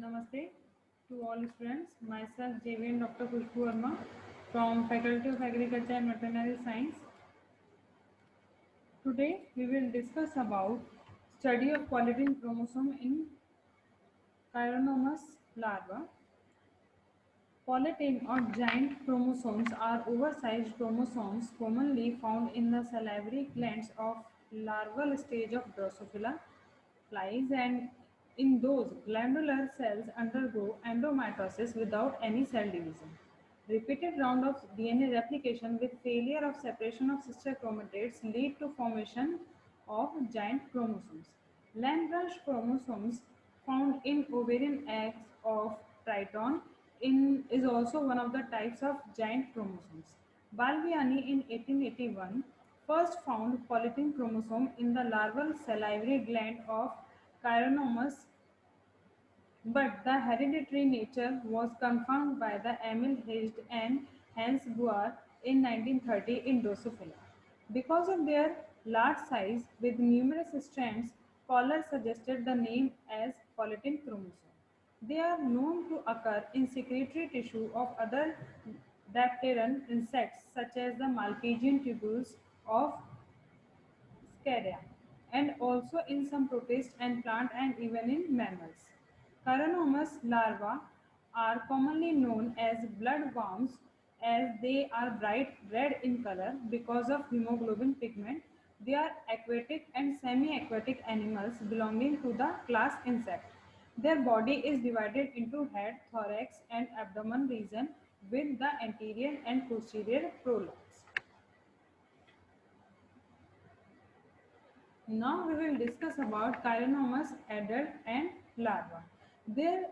Namaste to all students. Myself JVN Dr. Khushbu Verma from Faculty of Agriculture and Veterinary Science. Today we will discuss about study of polypeptide chromosome in Chironomus larva. Polypeptide or giant chromosomes are oversized chromosomes commonly found in the salivary glands of larval stage of Drosophila flies, and in those glandular cells undergo endomitosis without any cell division. Repeated round of DNA replication with failure of separation of sister chromatids lead to formation of giant chromosomes. Land-branch chromosomes found in ovarian eggs of Triton is also one of the types of giant chromosomes. Balbiani in 1881 first found polypeptide chromosome in the larval salivary gland of Chironomus, but the hereditary nature was confirmed by the Emil Hirsch and Hans Boer in 1930 in Drosophila. Because of their large size with numerous strands, scholars suggested the name as polypeptide chromosome. They are known to occur in secretory tissue of other dipteran insects such as the Malpighian tubules of Scaria, and also in some protists and plant and even in mammals. Chironomus larvae are commonly known as bloodworms as they are bright red in color because of hemoglobin pigment. They are aquatic and semi-aquatic animals belonging to the class insect. Their body is divided into head, thorax and abdomen region with the anterior and posterior prolapse. Now we will discuss about Chironomus adult and larva. Their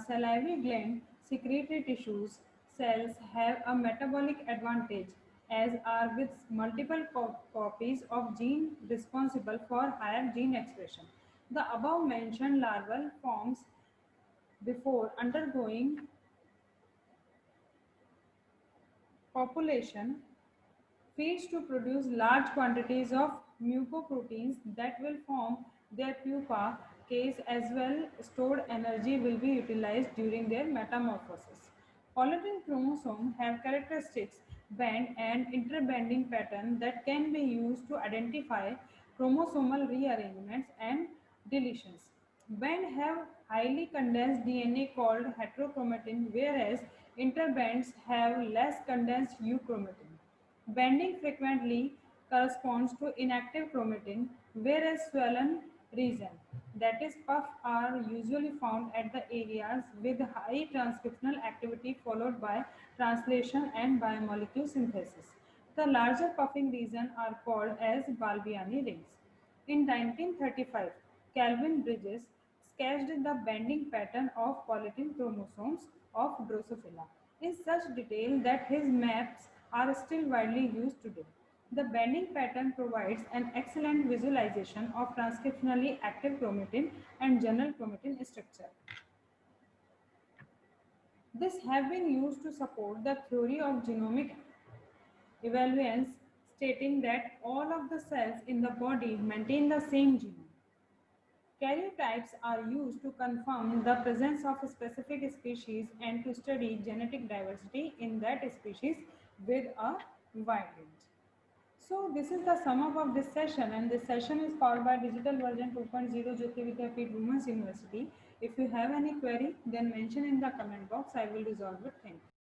salivary gland secretory tissues cells have a metabolic advantage as are with multiple copies of gene responsible for higher gene expression. The above mentioned larval forms before undergoing copulation feeds to produce large quantities of mucoproteins that will form their pupa case, as well stored energy will be utilized during their metamorphosis. Polypeptide chromosomes have characteristics band and interbanding pattern that can be used to identify chromosomal rearrangements and deletions. Band have highly condensed DNA called heterochromatin, whereas interbands have less condensed euchromatin. Bending frequently corresponds to inactive chromatin, whereas swollen region, that is puff, are usually found at the areas with high transcriptional activity followed by translation and biomolecule synthesis. The larger puffing region are called as Balbiani rings. In 1935, Calvin Bridges sketched the bending pattern of polypeptide chromosomes of Drosophila in such detail that his maps are still widely used today. The bending pattern provides an excellent visualization of transcriptionally active chromatin and general chromatin structure. This have been used to support the theory of genomic evaluance, stating that all of the cells in the body maintain the same genome. Karyotypes are used to confirm the presence of a specific species and to study genetic diversity in that species with a wide range. So this is the sum up of this session, and this session is powered by Digital Version 2.0 Jyoti Vidyapeeth Women's University. If you have any query, then mention in the comment box. I will resolve it. Thank you.